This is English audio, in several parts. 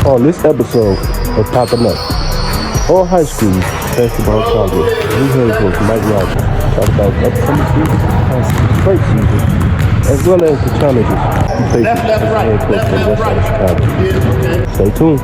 On this episode of Popping Up, all high school basketball progress. New head coach Mike Rogers talk about the upcoming season, great season, as well as the challenges he faces as head coach for the West Side Chicago. Stay tuned.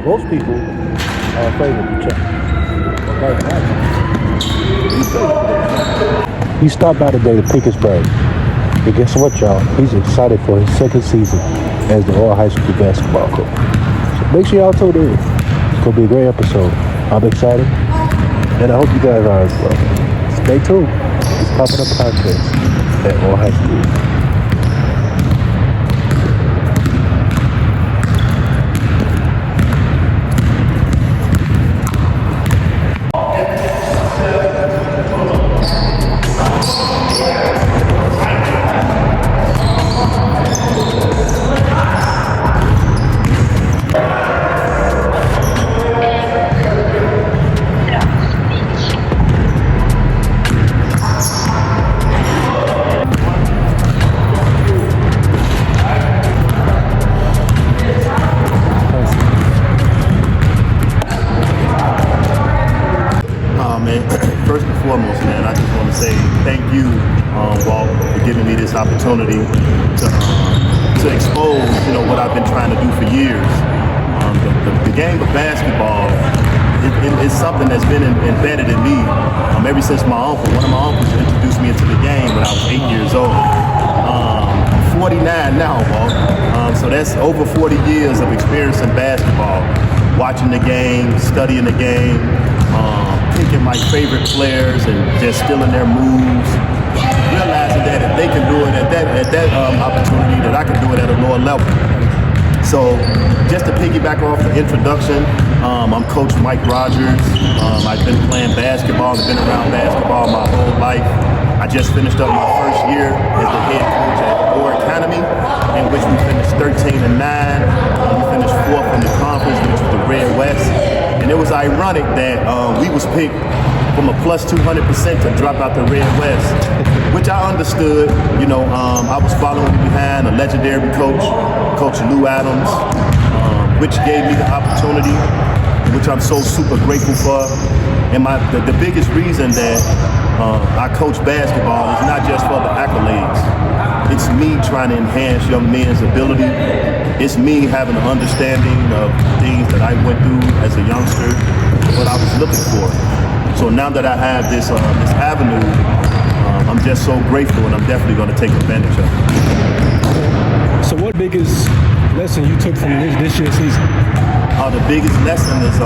Most people are afraid of the check. He stopped by today to pick his brain. And guess what, y'all? He's excited for his second season as the all high school basketball coach. So make sure y'all tune in. It's going to be a great episode. I'm excited, and I hope you guys are as well. Stay tuned. It's Popping Up Podcast at all high school. First and foremost, man, I just want to say thank you, Walt, for giving me this opportunity to expose, what I've been trying to do for years. The game of basketball is something that's been embedded in me ever since one of my uncles introduced me into the game when I was 8 years old. I'm 49 now, Walt. So that's over 40 years of experience in basketball, watching the game, studying the game, picking my favorite players and just stealing their moves, realizing that if they can do it at that opportunity, that I can do it at a lower level. So just to piggyback off the introduction, I'm Coach Mike Rogers. I've been playing basketball, I've been around basketball my whole life. I just finished up my first year as the head coach at Orr Academy, in which we finished 13-9. We finished 4th in the conference, which was the Red West. And it was ironic that we was picked from a plus 200% to drop out the Red West, which I understood. I was following behind a legendary coach, Coach Lou Adams, which gave me the opportunity, which I'm so super grateful for. And the biggest reason that I coach basketball is not just for the accolades. It's me trying to enhance young men's ability. It's me having an understanding of things that I went through as a youngster, what I was looking for. So now that I have this avenue, I'm just so grateful, and I'm definitely going to take advantage of it. So what biggest lesson you took from this year's season? The biggest lesson is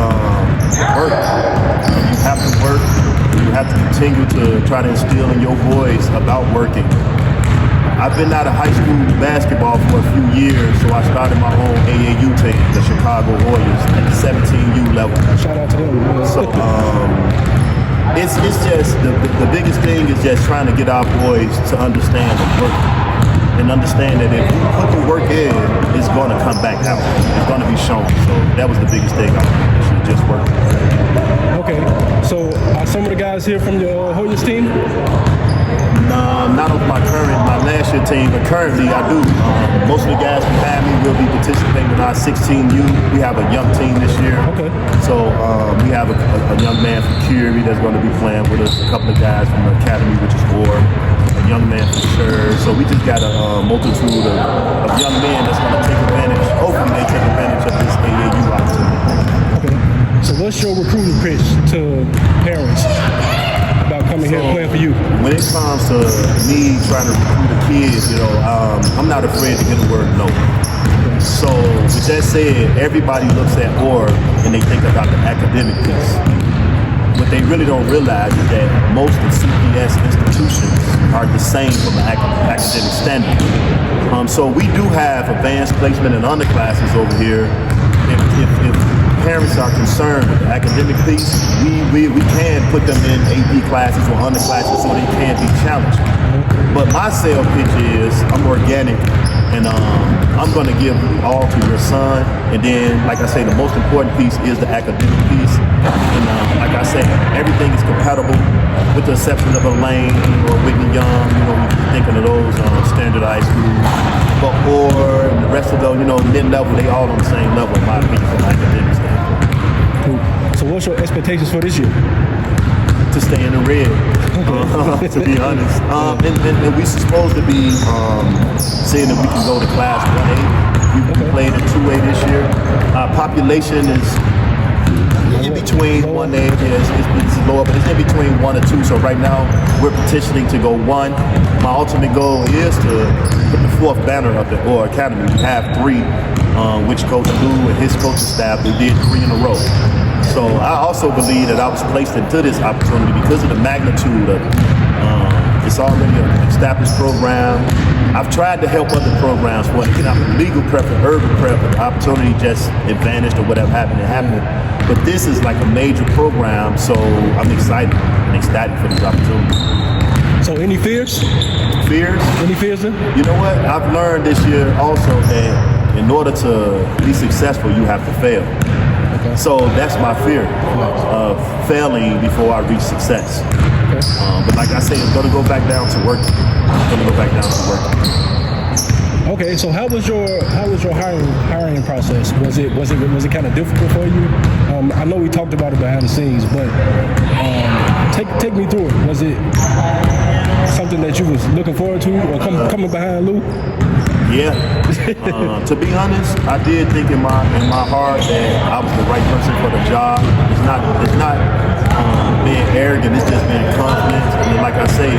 work. You have to work. You have to continue to try to instill in your boys about working. I've been out of high school basketball for a few years, so I started my own AAU team, the Chicago Warriors, at the 17U level. Shout out to them. So it's just the biggest thing is just trying to get our boys to understand the work and understand that if you put the work in, it's going to come back out. It's going to be shown. So that was the biggest thing I should just work. Okay. So are some of the guys here from your Hoyas team? No, not on my last year team, but currently I do. Most of the guys behind me will be participating in our 16U. We have a young team this year. Okay. So we have a young man from Curie that's going to be playing with us, a couple of guys from the academy, which is Orr, a young man from Sure. So we just got a multitude of young men that's going to take advantage, hopefully they take advantage of this AAU opportunity. Okay. So what's your recruiting pitch to parents about coming here and playing for you? When it comes to me trying to recruit the kids, I'm not afraid to get the word no. So with that said, everybody looks at Orr and they think about the academic piece. What they really don't realize is that most of CPS institutions are the same from an academic standard. So we do have advanced placement in underclasses over here. If parents are concerned with the academic piece, we can put them in AP classes or underclasses so they can be challenged. But my sales pitch is I'm organic And I'm going to give all to your son. And then, like I say, the most important piece is the academic piece. And like I say, everything is compatible with the exception of a Lane or Whitney Young. You know, we thinking of those standardized schools. But or the rest of those, you know, mid-level, they all on the same level, in my opinion, from an academic standpoint. Cool. So what's your expectations for this year? To stay in the red, to be honest. And we supposed to be saying that we can go to class 1A. We played in 2A this year. Our population is in between 1A, it's lower, but it's in between 1 or 2. So right now we're petitioning to go 1. My ultimate goal is to put the 4th banner up at Orr Academy. We have 3, which Coach Lou and his coaching staff, they did 3 in a row. So I also believe that I was placed into this opportunity because of the magnitude of it's already an established program. I've tried to help other programs for it. You know, legal prep and urban prep, and the opportunity just vanished or whatever happened, it happened. But this is like a major program, so I'm excited and ecstatic for this opportunity. So any fears? Fears? Any fears then? You know what? I've learned this year also that in order to be successful, you have to fail. Okay. So that's my fear of failing before I reach success. Okay. But like I say, it's going to go back down to work. It's going to go back down to work. Okay, so how was your hiring process? Was it kind of difficult for you? I know we talked about it behind the scenes, but take me through it. Was it something that you was looking forward to, or coming behind Lou? Yeah. To be honest, I did think in my heart that I was the right person for the job. It's not being arrogant. It's just being confident. I mean, like I say,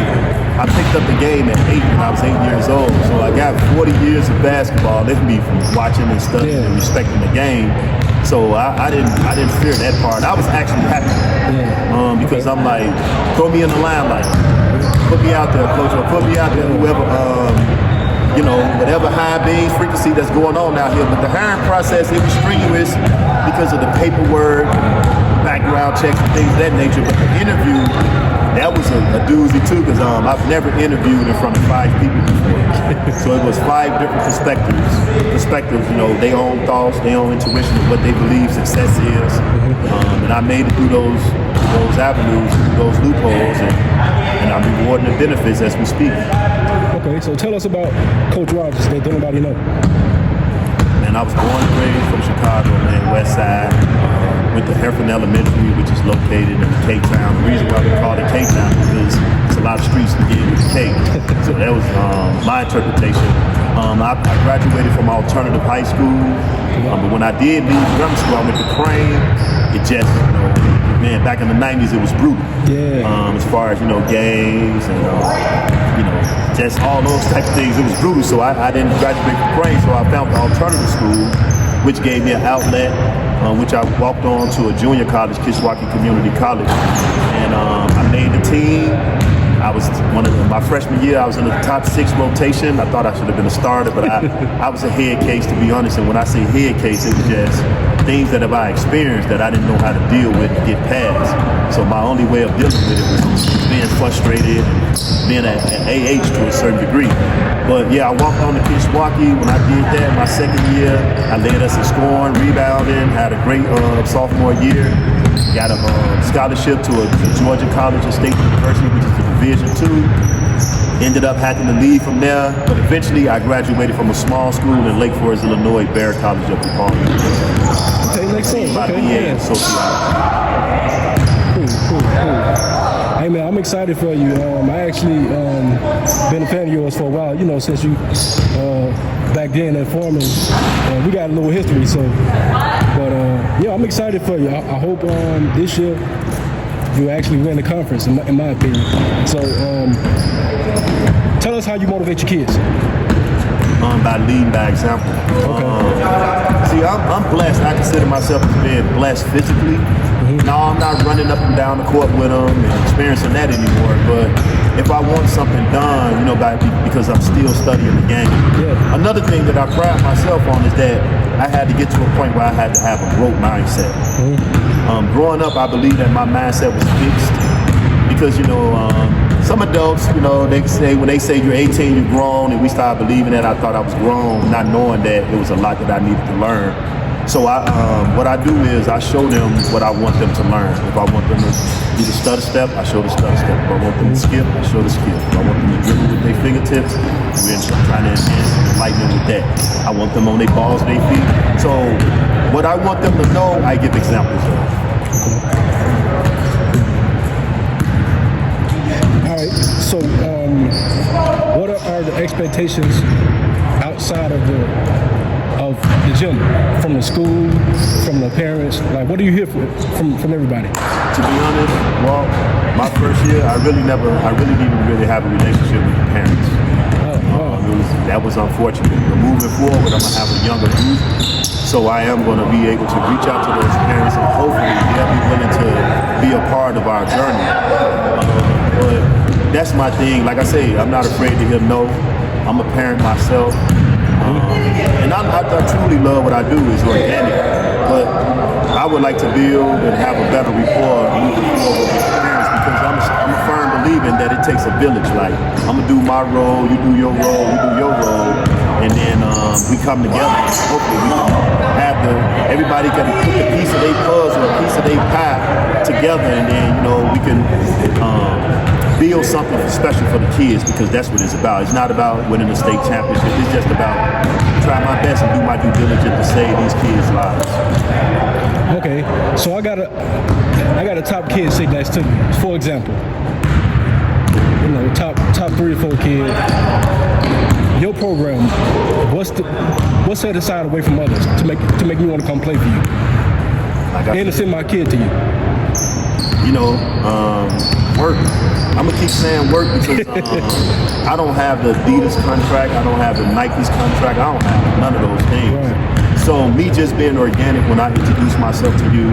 I picked up the game at 8 when I was 8 years old. So I got 40 years of basketball. That's me from watching and studying and respecting the game. So I didn't fear that part. I was actually happy because I'm like, throw me in the limelight, put me out there, coach, or put me out there, whoever. You know, whatever high beam frequency that's going on out here. But the hiring process, it was strenuous because of the paperwork, background checks, and things of that nature. But the interview, that was a doozy too, because I've never interviewed in front of 5 people before. So it was 5 different perspectives, you know, their own thoughts, their own intuition of what they believe success is. And I made it through those avenues, those loopholes, and I'm rewarding the benefits as we speak. Okay, so tell us about Coach Rogers that don't nobody know. And I was born and raised from Chicago, man, West Side. Went to Heffernan Elementary, which is located in K-Town. The reason why we call it K-Town is because it's a lot of streets to get into K. So that was my interpretation. I graduated from alternative high school, but when I did leave grammar school, I went to Crane. It just, you know, man, back in the 90s, it was brutal. Yeah. As far as, you know, gangs and, you know, just all those type of things. It was brutal, so I didn't graduate from Crane, so I found the alternative school, which gave me an outlet, which I walked on to a junior college, Kishwaukee Community College. And I made the team. I was my freshman year, I was in the top 6 rotation. I thought I should have been a starter, but I was a head case, to be honest. And when I say head case, it was just things that I experienced that I didn't know how to deal with and get past. So my only way of dealing with it was being frustrated, being at AH to a certain degree. But yeah, I walked on to Kishwaukee. When I did that my second year, I led us in scoring, rebounding, had a great sophomore year. Got a scholarship to a Georgia College of State University, which is the Division II. Ended up having to leave from there, but eventually I graduated from a small school in Lake Forest, Illinois, Bear College of DePaul. Okay, makes sense. My BA in sociology. Cool. Hey man, I'm excited for you. I actually been a fan of yours for a while. You know, since you back then at Foreman, we got a little history. So, but yeah, I'm excited for you. I hope this year you actually win the conference, in my opinion. So, tell us how you motivate your kids. By leading by example. Okay. See, I'm blessed. I consider myself as being blessed physically. No, I'm not running up and down the court with them and experiencing that anymore. But if I want something done, you know, because I'm still studying the game. Yeah. Another thing that I pride myself on is that I had to get to a point where I had to have a growth mindset. Growing up, I believe that my mindset was fixed because, you know, some adults, you know, when they say you're 18, you're grown, and we started believing that, I thought I was grown, not knowing that there was a lot that I needed to learn. So what I do is I show them what I want them to learn. If I want them to do the stutter step, I show the stutter step. If I want them to skip, I show the skip. If I want them to dribble with their fingertips, we're trying to enlighten them with that. I want them on their balls, their feet. So what I want them to know, I give examples of. All right. So, what are the expectations outside of the gym, from the school, from the parents? Like, what do you hear from everybody? To be honest, well, my first year, I really didn't really have a relationship with the parents. That was unfortunate. But moving forward, I'm gonna have a younger group, so I am gonna be able to reach out to those parents and hopefully they'll be willing to be a part of our journey. But that's my thing. Like I say, I'm not afraid to hear no. I'm a parent myself. And I truly love what I do, is organic, but I would like to build and have a better rapport moving forward with the parents, because I'm a firm believer that it takes a village. Like, I'm gonna do my role, you do your role, you do your role, and then we come together. Hopefully we can have everybody can put a piece of their puzzle, a piece of their pie together, and then, you know, we can build something special for the kids, because that's what it's about. It's not about winning a state championship. It's just about trying my best and do my due diligence to save these kids' lives. Okay, so I got a top kid sitting next to me. For example, you know, top 3 or 4 kid. Your program, what's set aside away from others to make me want to come play for you, and to send my kid to you? You know, work. I'm gonna keep saying work, because I don't have the Adidas contract, I don't have the Nike's contract, I don't have none of those things. Right. So me just being organic when I introduce myself to you,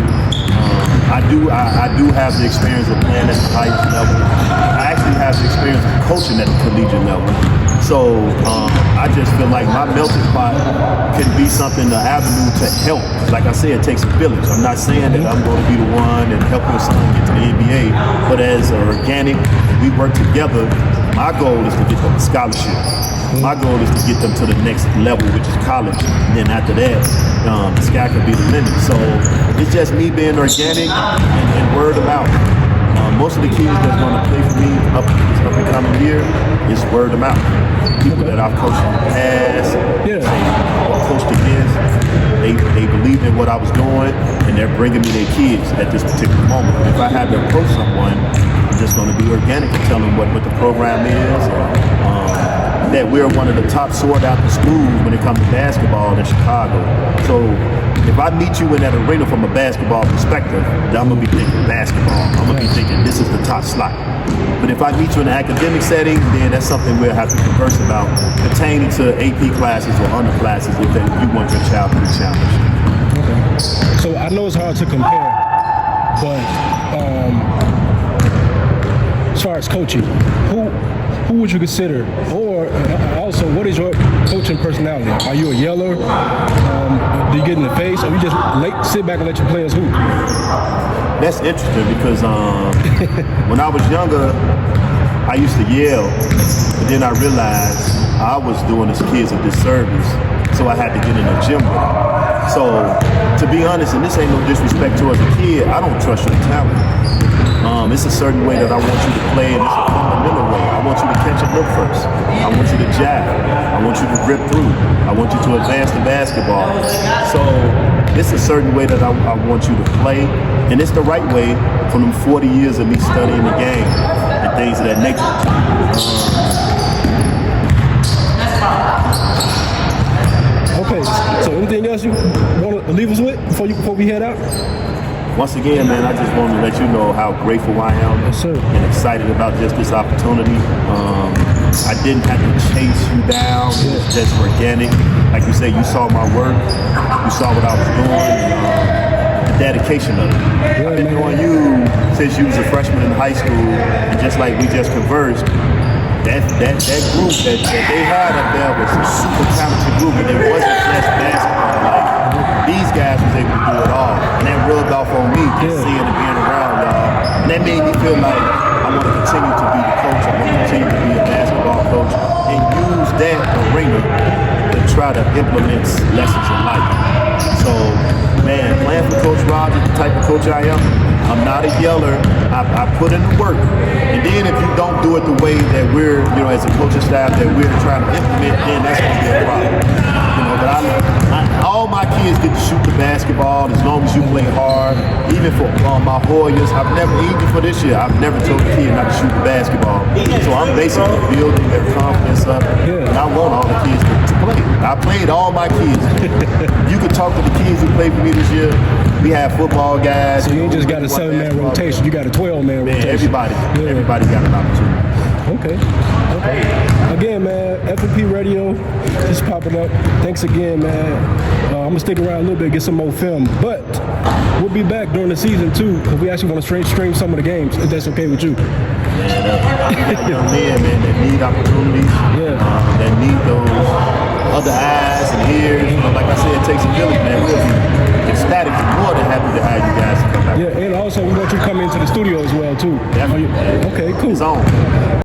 I do have the experience of playing at the highest level. I actually have the experience of coaching at the collegiate level. So I just feel like my melting pot can be something, an avenue to help. Like I said, it takes a village. I'm not saying that I'm going to be the one and help your son get to the NBA, but as an organic, we work together. My goal is to get them a scholarship. My goal is to get them to the next level, which is college. And then after that, the sky could be the limit. So it's just me being organic and word of mouth. Most of the kids that's going to play for me up and coming year is word of mouth. People that I've coached in the past, or coached against, they believed in what I was doing, and they're bringing me their kids at this particular moment. If I had to approach someone, I'm just going to be organic and tell them what the program is. That we're one of the top sought-after schools when it comes to basketball in Chicago. So if I meet you in that arena from a basketball perspective, then I'm going to be thinking basketball. I'm going to be thinking this is the top slot. But if I meet you in an academic setting, then that's something we'll have to converse about pertaining to AP classes or underclasses if you want your child to be challenged. Okay. So I know it's hard to compare, but as far as coaching, who would you consider, or also what is your coaching personality? Are you a yeller? Do you get in the face, or you just sit back and let your players hoop? That's interesting, because when I was younger, I used to yell, but then I realized I was doing these kids a disservice, so I had to get in the gym with them. So, to be honest, and this ain't no disrespect towards a kid, I don't trust your talent. It's a certain way that I want you to play, and it's a fundamental way. I want you to catch and look first. I want you to jab. I want you to rip through. I want you to advance the basketball. So it's a certain way that I want you to play, and it's the right way from them 40 years of me studying the game and things of that nature. Okay, so anything else you want to leave us with before we head out? Once again, man, I just want to let you know how grateful I am and excited about just this opportunity. I didn't have to chase you down. It was just organic. Like you say, you saw my work. You saw what I was doing. The dedication of it. I've been knowing you since you was a freshman in high school. And just like we just conversed, that group that they had up there was a super talented group. And it wasn't just basketball. Like, these guys was able to do it all. And that rubbed off on me just seeing and being around y'all. And that made me feel like I want to continue to be the coach continue to be a basketball coach and use that arena to try to implement lessons in life. So, man, playing for Coach Rob is the type of coach I am. I'm not a yeller. I put in the work. And then if you don't do it the way that we're, as a coaching staff, that we're trying to implement, then that's going to be a problem. But all my kids get to shoot the basketball as long as you play hard. Even for my Hoyas, even for this year, I've never told a kid not to shoot the basketball. So I'm basically building their confidence up. And I want all the kids to play. I played all my kids. You could talk to the kids who played for me this year. We have football guys. So you ain't just got a 7-man rotation. You got a 12-man rotation. Everybody got an opportunity. Okay. Again, man, F&P Radio just popping up. Thanks again, man. I'm gonna stick around a little bit, get some more film, but we'll be back during the season too, because we actually want to stream some of the games, if that's okay with you. Man, young men, that need opportunities, that need those other eyes and ears. Like I said, it takes a village, man. We'll be ecstatic and more than happy to have you guys come back. Yeah, and also we want you to come into the studio as well too. Definitely. Okay, cool. It's on.